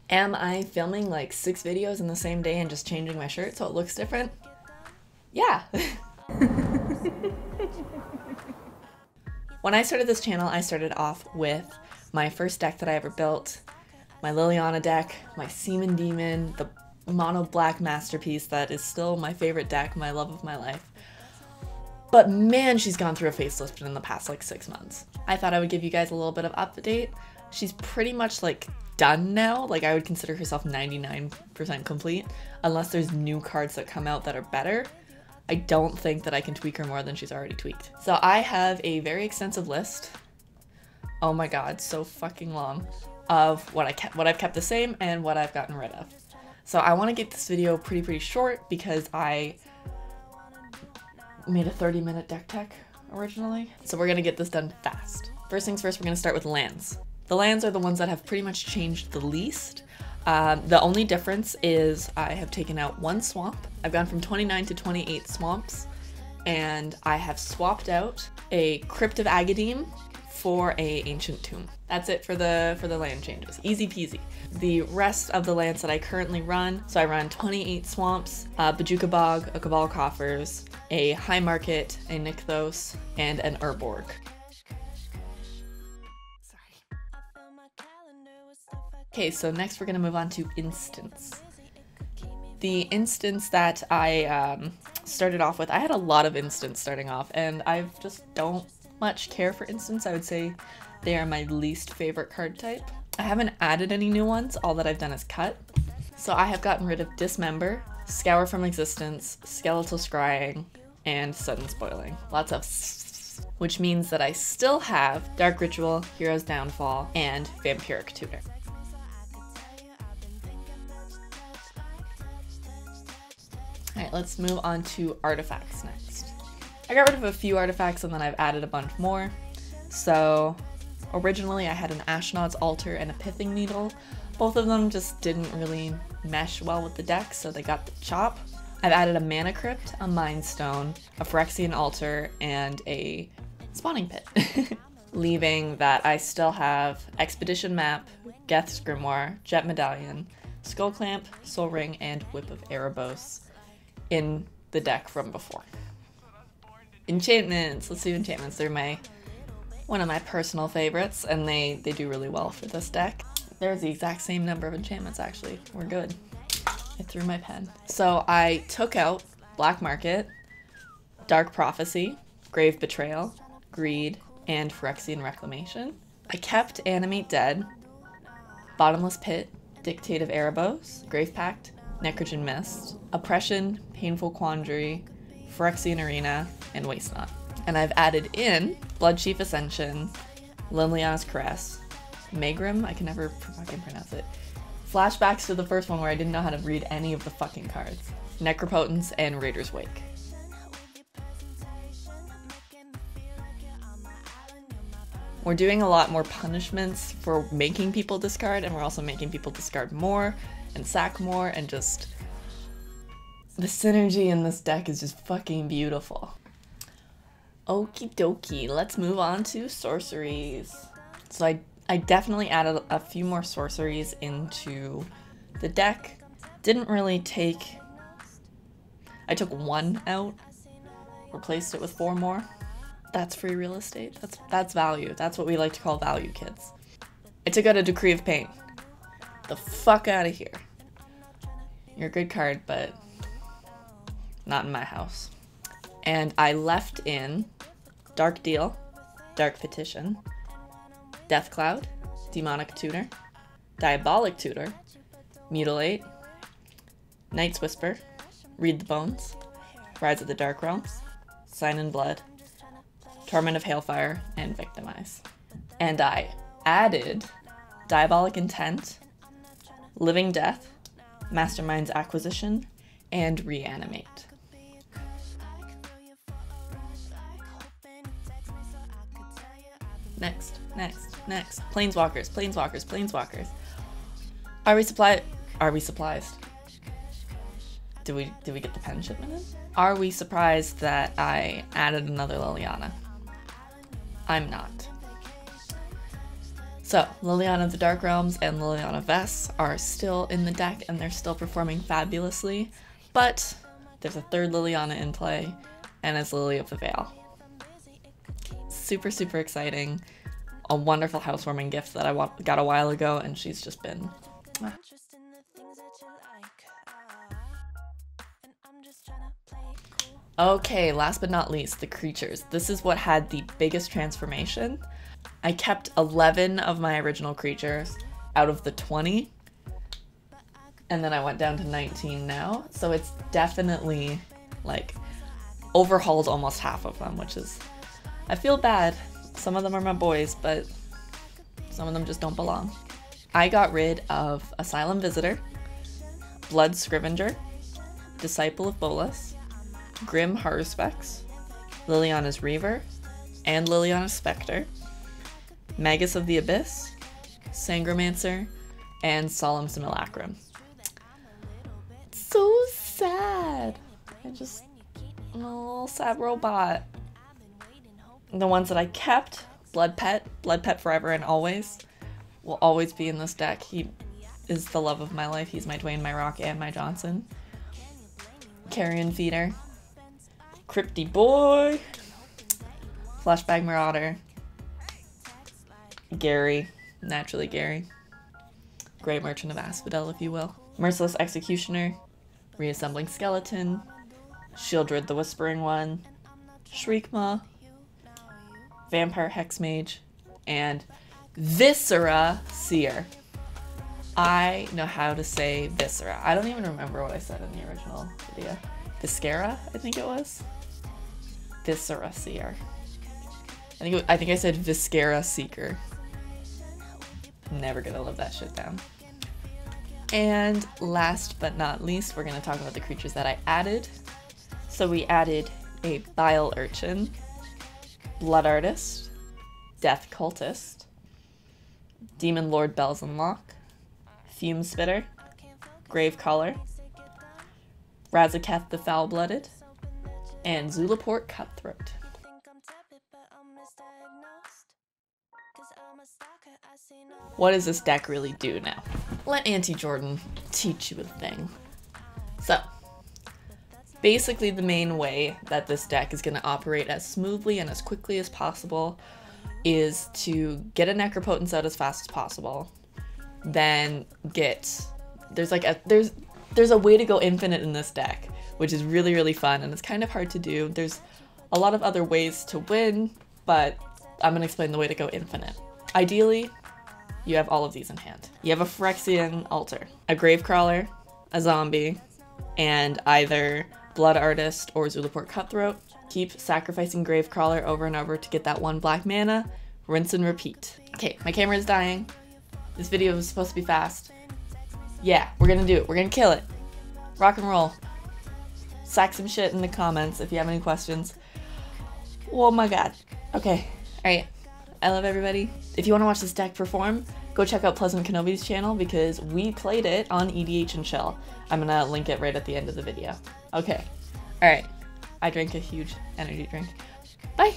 Am I filming like 6 videos in the same day and just changing my shirt so it looks different? Yeah. When I started this channel, I started off with my first deck that I ever built, my Liliana deck, my Seaman Demon, the mono black masterpiece that is still my favorite deck, my love of my life. But man, she's gone through a facelift in the past like 6 months. I thought I would give you guys a little bit of update. She's pretty much like done now. Like I would consider herself 99% complete unless there's new cards that come out that are better. I don't think that I can tweak her more than she's already tweaked. So I have a very extensive list. Oh my god, so fucking long, of what I've kept the same and what I've gotten rid of. So I want to get this video pretty short because I made a 30-minute deck tech originally. So we're gonna get this done fast. First things first, we're gonna start with lands. The lands are the ones that have pretty much changed the least. The only difference is I have taken out 1 swamp. I've gone from 29 to 28 swamps, and I have swapped out a Crypt of Agadim for a Ancient Tomb. That's it for the land changes. Easy peasy. The rest of the lands that I currently run, so I run 28 swamps, Bajuka Bog, a Cabal Coffers, a High Market, a Nykthos, and an Urborg. Okay, so next we're gonna move on to instants. The instants that I started off with, I had a lot of instants starting off, and I just don't much care for instants. I would say they are my least favorite card type. I haven't added any new ones, all that I've done is cut. So I have gotten rid of Dismember, Scour from Existence, Skeletal Scrying, and Sudden Spoiling. Lots of which means that I still have Dark Ritual, Hero's Downfall, and Vampiric Tutor. Alright, let's move on to artifacts next. I got rid of a few artifacts and then I've added a bunch more. So originally I had an Ashnod's Altar and a Pithing Needle. Both of them just didn't really mesh well with the deck, so they got the chop. I've added a Mana Crypt, a Mind Stone, a Phyrexian Altar, and a Spawning Pit. Leaving that I still have Expedition Map, Geth's Grimoire, Jet Medallion, Skull Clamp, Soul Ring, and Whip of Erebos in the deck from before. Enchantments. Let's do enchantments. They're one of my personal favorites, and they do really well for this deck. There's the exact same number of enchantments actually. We're good. I threw my pen. So I took out Black Market, Dark Prophecy, Grave Betrayal, Greed, and Phyrexian Reclamation. I kept Animate Dead, Bottomless Pit, Dictate of Erebos, Grave Pact, Necrogen Mist, Oppression, Painful Quandary, Phyrexian Arena, and Waste Not. And I've added in Bloodchief Ascension, Liliana's Caress, Megrim, I can never fucking pronounce it, flashbacks to the first one where I didn't know how to read any of the fucking cards, Necropotence, and Raider's Wake. We're doing a lot more punishments for making people discard, and we're also making people discard more and sack more, and just the synergy in this deck is just fucking beautiful. Okie dokie, let's move on to sorceries. So I definitely added a few more sorceries into the deck. Didn't really take... I took 1 out, replaced it with 4 more. That's free real estate. That's value. That's what we like to call value, kids. I took out a Decree of Pain. The fuck out of here. You're a good card, but not in my house. And I left in Dark Deal, Dark Petition, Death Cloud, Demonic Tutor, Diabolic Tutor, Mutilate, Night's Whisper, Read the Bones, Rise of the Dark Realms, Sign in Blood, Torment of Hailfire, and Victimize. And I added Diabolic Intent, Living Death, Mastermind's Acquisition, and Reanimate. Next. Planeswalkers. Are we surprised? Did we get the pen shipment in? Are we surprised that I added another Liliana? I'm not. So Liliana of the Dark Realms and Liliana Vess are still in the deck and they're still performing fabulously, but there's a third Liliana in play, and it's Lily of the Veil. Super, super exciting. A wonderful housewarming gift that I got a while ago, and she's just been... Okay, last but not least, the creatures. This is what had the biggest transformation. I kept 11 of my original creatures out of the 20, and then I went down to 19 now. So it's definitely like overhauled almost half of them, which is, I feel bad. Some of them are my boys, but some of them just don't belong. I got rid of Asylum Visitor, Blood Scrivenger, Disciple of Bolas, Grim Harspex, Liliana's Reaver, and Liliana's Spectre, Magus of the Abyss, Sangromancer, and Solemn Simulacrum. It's so sad. I'm a little sad robot. The ones that I kept, Blood Pet forever and always, will always be in this deck. He is the love of my life. He's my Dwayne, my Rock, and my Johnson. Carrion Feeder, Crypty Boy, Flashbag Marauder, Gary, naturally Gary, Great Merchant of Asphodel, if you will, Merciless Executioner, Reassembling Skeleton, Shieldred the Whispering One, Shriekmaw, Vampire Hexmage, and Viscera Seer. I know how to say Viscera. I don't even remember what I said in the original video. Viscera, I think it was. Viscera Seer. I think I said Viscera Seeker. Never gonna live that shit down. And last but not least, we're gonna talk about the creatures that I added. So we added a Bile Urchin, Blood Artist, Death Cultist, Demon Lord Belzenlock, Fume Spitter, Gravecaller, Razaketh the Foul-Blooded, and Zulaport Cutthroat. What does this deck really do now? Let Auntie Jordynne teach you a thing. So, basically the main way that this deck is going to operate as smoothly and as quickly as possible is to get a Necropotence out as fast as possible, then there's a way to go infinite in this deck, which is really, really fun, and it's kind of hard to do. There's a lot of other ways to win, but I'm going to explain the way to go infinite. Ideally, you have all of these in hand. You have a Phyrexian Altar, a Gravecrawler, a Zombie, and either Blood Artist or Zulaport Cutthroat. Keep sacrificing Gravecrawler over and over to get that 1 black mana, rinse and repeat. Okay, my camera is dying. This video was supposed to be fast. Yeah, we're gonna do it. We're gonna kill it. Rock and roll. Sack some shit in the comments if you have any questions. Oh my god. Okay, alright. I love everybody. If you want to watch this deck perform, go check out Pleasant Kenobi's channel because we played it on EDH and Chill. I'm gonna link it right at the end of the video. Okay. Alright. I drank a huge energy drink. Bye!